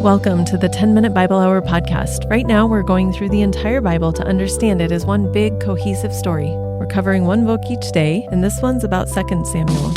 Welcome to the 10-Minute Bible Hour podcast. Right now, we're going through the entire Bible to understand it as one big, cohesive story. We're covering one book each day, and this one's about 2 Samuel.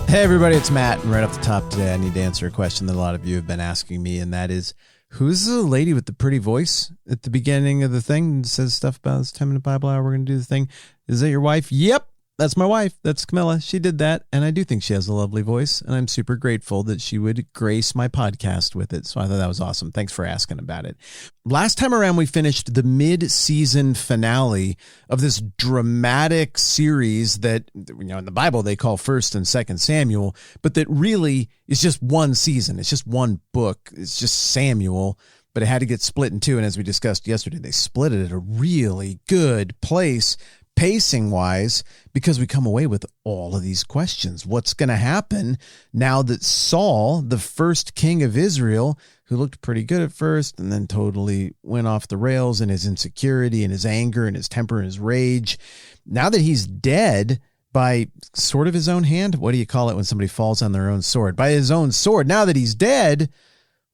Hey everybody, it's Matt, and right off the top today, I need to answer a question that a lot of you have been asking me, and that is, who's the lady with the pretty voice at the beginning of the thing that says stuff about this 10-minute Bible hour, we're going to do the thing? Is that your wife? Yep, that's my wife. That's Camilla. She did that, and I do think she has a lovely voice, and I'm super grateful that she would grace my podcast with it, so I thought that was awesome. Thanks for asking about it. Last time around, we finished the mid-season finale of this dramatic series that, in the Bible they call 1 and 2 Samuel, but that really is just one season. It's just one book. It's just Samuel, but it had to get split in two, and as we discussed yesterday, they split it at a really good place, pacing-wise, because we come away with all of these questions. What's going to happen now that Saul, the first king of Israel, who looked pretty good at first and then totally went off the rails in his insecurity and his anger and his temper and his rage, now that he's dead by sort of his own hand, what do you call it when somebody falls on their own sword? By his own sword. Now that he's dead,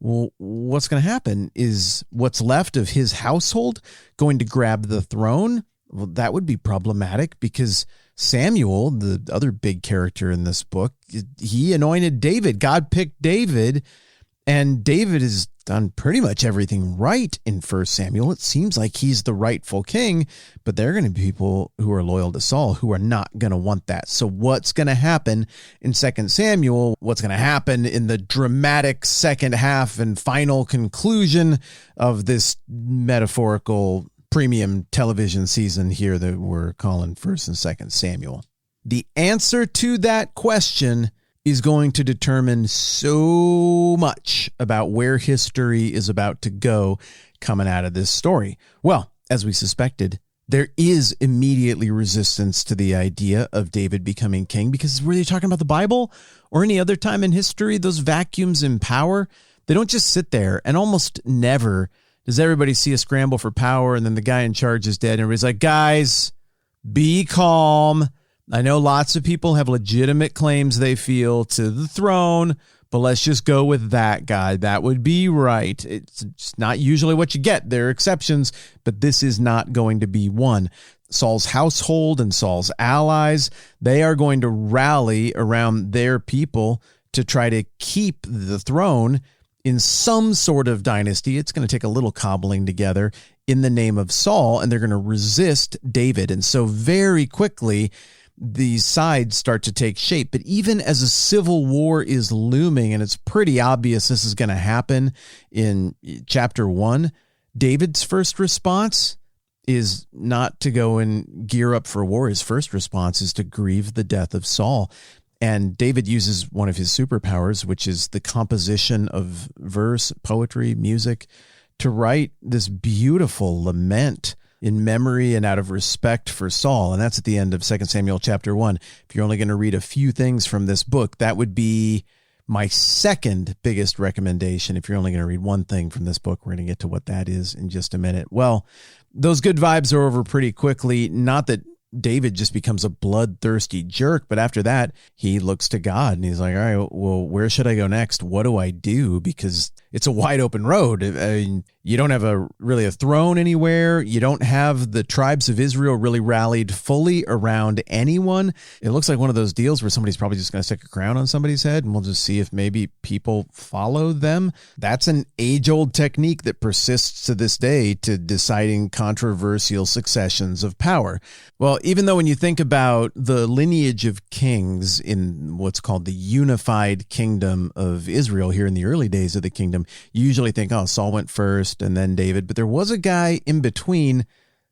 well, what's going to happen? Is what's left of his household going to grab the throne? Well, that would be problematic because Samuel, the other big character in this book, he anointed David. God picked David, and David has done pretty much everything right in 1 Samuel. It seems like he's the rightful king, but there are going to be people who are loyal to Saul who are not going to want that. So what's going to happen in 2 Samuel? What's going to happen in the dramatic second half and final conclusion of this metaphorical premium television season here that we're calling 1 and 2 Samuel? The answer to that question is going to determine so much about where history is about to go coming out of this story. Well, as we suspected, there is immediately resistance to the idea of David becoming king, because whether you're talking about the Bible or any other time in history, those vacuums in power, they don't just sit there, and almost never does everybody see a scramble for power and then the guy in charge is dead and everybody's like, guys, be calm. I know lots of people have legitimate claims they feel to the throne, but let's just go with that guy. That would be right. It's just not usually what you get. There are exceptions, but this is not going to be one. Saul's household and Saul's allies, they are going to rally around their people to try to keep the throne in some sort of dynasty. It's going to take a little cobbling together in the name of Saul, and they're going to resist David. And so very quickly, these sides start to take shape. But even as a civil war is looming, and it's pretty obvious this is going to happen in chapter 1, David's first response is not to go and gear up for war. His first response is to grieve the death of Saul. And David uses one of his superpowers, which is the composition of verse, poetry, music, to write this beautiful lament in memory and out of respect for Saul. And that's at the end of 2 Samuel chapter 1. If you're only going to read a few things from this book, that would be my second biggest recommendation. If you're only going to read one thing from this book, we're going to get to what that is in just a minute. Well, those good vibes are over pretty quickly. Not that David just becomes a bloodthirsty jerk, but after that, he looks to God and he's like, all right, well, where should I go next? What do I do? Because it's a wide open road. I mean, you don't have really a throne anywhere. You don't have the tribes of Israel really rallied fully around anyone. It looks like one of those deals where somebody's probably just going to stick a crown on somebody's head and we'll just see if maybe people follow them. That's an age-old technique that persists to this day to deciding controversial successions of power. Well, even though when you think about the lineage of kings in what's called the unified kingdom of Israel here in the early days of the kingdom, you usually think, oh, Saul went first and then David. But there was a guy in between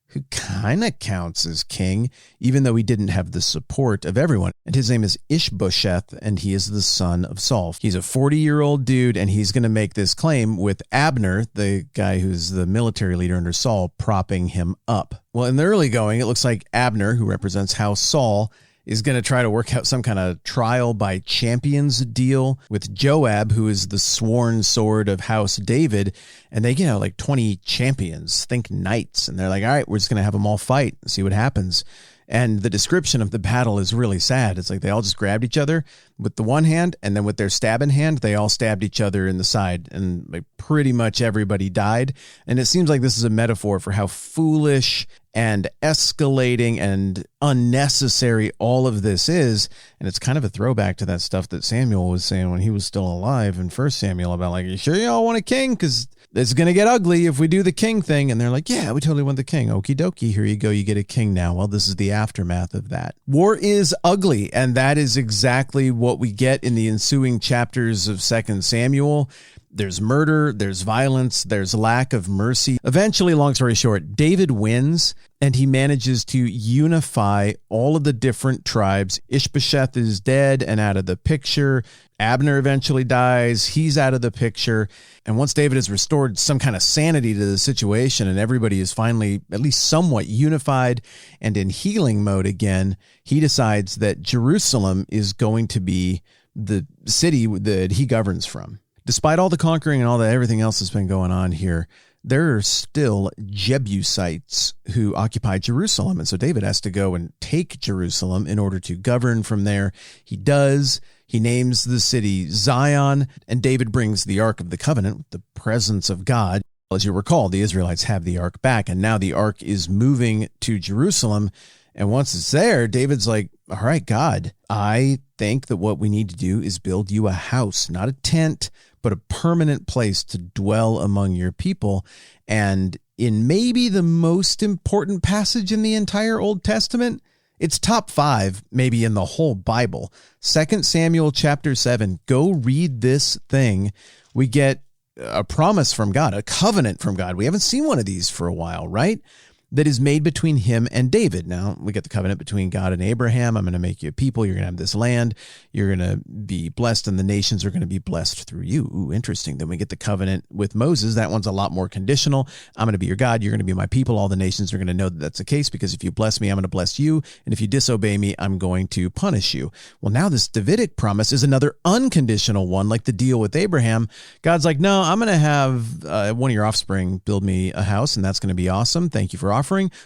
who kind of counts as king, even though he didn't have the support of everyone. And his name is Ishbosheth, and he is the son of Saul. He's a 40-year-old dude, and he's going to make this claim with Abner, the guy who's the military leader under Saul, propping him up. Well, in the early going, it looks like Abner, who represents House Saul, is going to try to work out some kind of trial by champions deal with Joab, who is the sworn sword of House David. And they, like 20 champions, think knights. And they're like, all right, we're just going to have them all fight and see what happens. And the description of the battle is really sad. It's like they all just grabbed each other with the one hand, and then with their stabbing hand, they all stabbed each other in the side, and like pretty much everybody died. And it seems like this is a metaphor for how foolish and escalating and unnecessary all of this is. And it's kind of a throwback to that stuff that Samuel was saying when he was still alive in 1 Samuel about like, you sure you all want a king? Because it's going to get ugly if we do the king thing. And they're like, yeah, we totally want the king. Okie dokie, here you go. You get a king now. Well, this is the aftermath of that. War is ugly. And that is exactly what we get in the ensuing chapters of 2 Samuel. There's murder, there's violence, there's lack of mercy. Eventually, long story short, David wins, and he manages to unify all of the different tribes. Ishbosheth is dead and out of the picture. Abner eventually dies. He's out of the picture. And once David has restored some kind of sanity to the situation and everybody is finally at least somewhat unified and in healing mode again, he decides that Jerusalem is going to be the city that he governs from. Despite all the conquering and all that, everything else that's been going on here, there are still Jebusites who occupy Jerusalem. And so David has to go and take Jerusalem in order to govern from there. He does. He names the city Zion, and David brings the Ark of the Covenant with the presence of God. As you recall, the Israelites have the Ark back, and now the Ark is moving to Jerusalem. And once it's there, David's like, all right, God, I think that what we need to do is build you a house, not a tent, but a permanent place to dwell among your people. And in maybe the most important passage in the entire Old Testament, it's top 5, maybe in the whole Bible. 2 Samuel chapter 7, go read this thing. We get a promise from God, a covenant from God. We haven't seen one of these for a while, right? That is made between him and David. Now, we get the covenant between God and Abraham. I'm going to make you a people. You're going to have this land. You're going to be blessed, and the nations are going to be blessed through you. Ooh, interesting. Then we get the covenant with Moses. That one's a lot more conditional. I'm going to be your God. You're going to be my people. All the nations are going to know that that's the case, because if you bless me, I'm going to bless you. And if you disobey me, I'm going to punish you. Well, now this Davidic promise is another unconditional one, like the deal with Abraham. God's like, no, I'm going to have one of your offspring build me a house, and that's going to be awesome. Thank you for offering.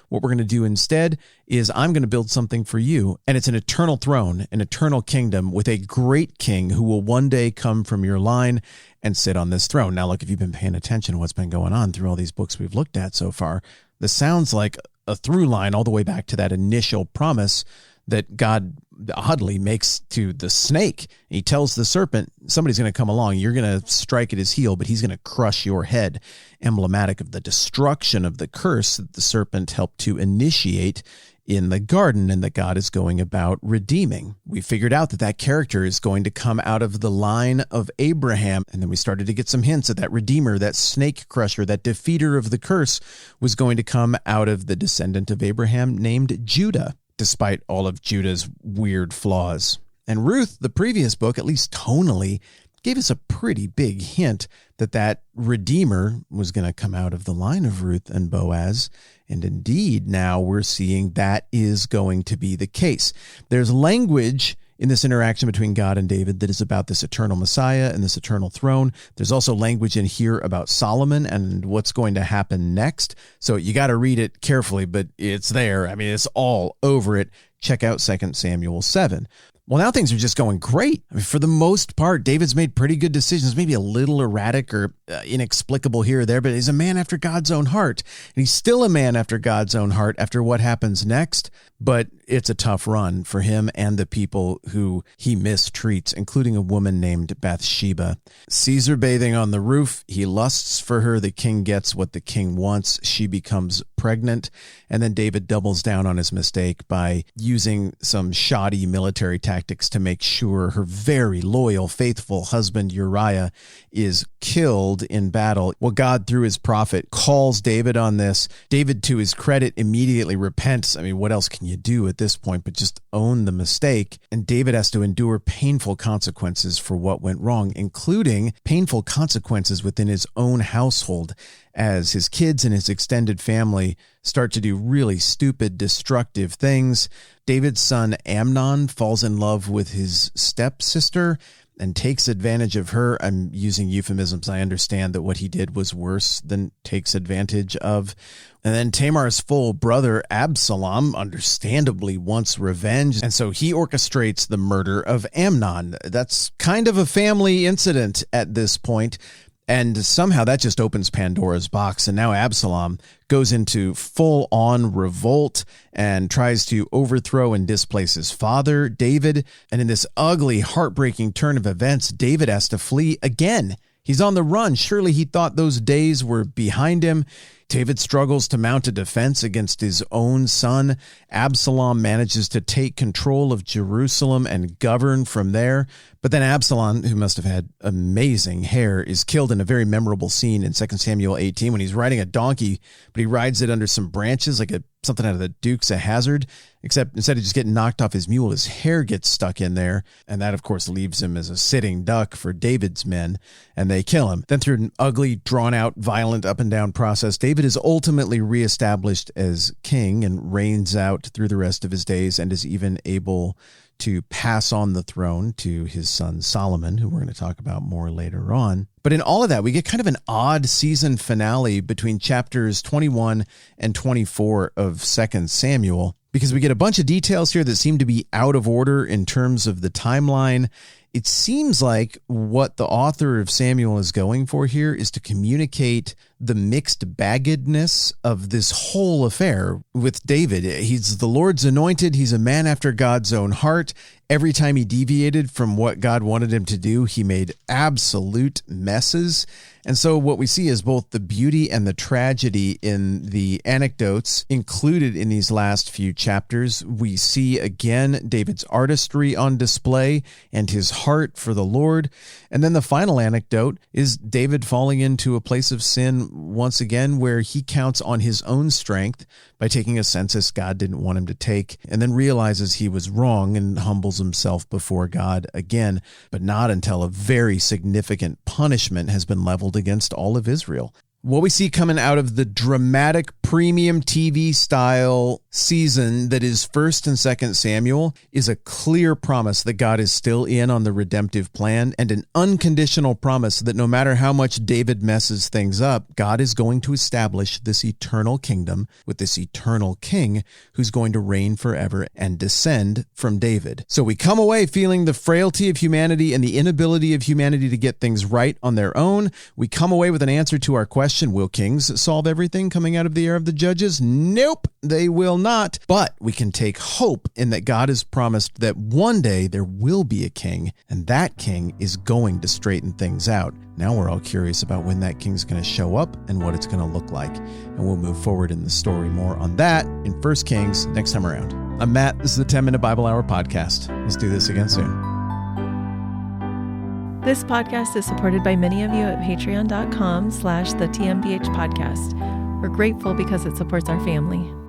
What we're going to do instead is I'm going to build something for you, and it's an eternal throne, an eternal kingdom with a great king who will one day come from your line and sit on this throne. Now, look, if you've been paying attention to what's been going on through all these books we've looked at so far, this sounds like a through line all the way back to that initial promise that God oddly makes to the snake. He tells the serpent, somebody's going to come along. You're going to strike at his heel, but he's going to crush your head, emblematic of the destruction of the curse that the serpent helped to initiate in the garden and that God is going about redeeming. We figured out that that character is going to come out of the line of Abraham. And then we started to get some hints that that redeemer, that snake crusher, that defeater of the curse was going to come out of the descendant of Abraham named Judah, despite all of Judah's weird flaws. And Ruth, the previous book, at least tonally, gave us a pretty big hint that that redeemer was going to come out of the line of Ruth and Boaz. And indeed, now we're seeing that is going to be the case. There's language in this interaction between God and David that is about this eternal Messiah and this eternal throne. There's also language in here about Solomon and what's going to happen next. So you got to read it carefully, but it's there. I mean, it's all over it. Check out 2 Samuel 7. Well, now things are just going great. I mean, for the most part, David's made pretty good decisions, maybe a little erratic or inexplicable here or there, but he's a man after God's own heart. And he's still a man after God's own heart after what happens next. But it's a tough run for him and the people who he mistreats, including a woman named Bathsheba. Sees her bathing on the roof. He lusts for her. The king gets what the king wants. She becomes pregnant. And then David doubles down on his mistake by using some shoddy military tactics to make sure her very loyal, faithful husband Uriah is killed in battle. Well, God, through his prophet, calls David on this. David, to his credit, immediately repents. I mean, what else can you do at this point but just own the mistake? And David has to endure painful consequences for what went wrong, including painful consequences within his own household as his kids and his extended family start to do really stupid, destructive things. David's son Amnon falls in love with his stepsister, and takes advantage of her. I'm using euphemisms. I understand that what he did was worse than takes advantage of. And then Tamar's full brother, Absalom, understandably wants revenge. And so he orchestrates the murder of Amnon. That's kind of a family incident at this point. And somehow that just opens Pandora's box. And now Absalom goes into full-on revolt and tries to overthrow and displace his father, David. And in this ugly, heartbreaking turn of events, David has to flee again. He's on the run. Surely he thought those days were behind him. David struggles to mount a defense against his own son. Absalom manages to take control of Jerusalem and govern from there. But then Absalom, who must have had amazing hair, is killed in a very memorable scene in 2 Samuel 18 when he's riding a donkey, but he rides it under some branches like something out of the Dukes of Hazzard, except instead of just getting knocked off his mule, his hair gets stuck in there. And that, of course, leaves him as a sitting duck for David's men, and they kill him. Then through an ugly, drawn-out, violent up-and-down process, David is ultimately reestablished as king and reigns out through the rest of his days and is even able to pass on the throne to his son Solomon, who we're going to talk about more later on. But in all of that, we get kind of an odd season finale between chapters 21 and 24 of 2 Samuel, because we get a bunch of details here that seem to be out of order in terms of the timeline. It seems like what the author of Samuel is going for here is to communicate the mixed baggedness of this whole affair with David. He's the Lord's anointed. He's a man after God's own heart. Every time he deviated from what God wanted him to do, he made absolute messes. And so what we see is both the beauty and the tragedy in the anecdotes included in these last few chapters. We see again David's artistry on display and his heart for the Lord. And then the final anecdote is David falling into a place of sin once again, where he counts on his own strength by taking a census God didn't want him to take, and then realizes he was wrong and humbles himself before God again, but not until a very significant punishment has been leveled against all of Israel. What we see coming out of the dramatic premium TV style season that is 1 and 2 Samuel is a clear promise that God is still in on the redemptive plan, and an unconditional promise that no matter how much David messes things up, God is going to establish this eternal kingdom with this eternal king who's going to reign forever and descend from David. So we come away feeling the frailty of humanity and the inability of humanity to get things right on their own. We come away with an answer to our question: will kings solve everything coming out of the era of the judges? Nope, they will not. But we can take hope in that God has promised that one day there will be a king, and that king is going to straighten things out. Now we're all curious about when that king's going to show up and what it's going to look like. And we'll move forward in the story more on that in 1 Kings next time around. I'm Matt. This is the 10-Minute Bible Hour podcast. Let's do this again soon. This podcast is supported by many of you at patreon.com/the TMBH podcast. We're grateful because it supports our family.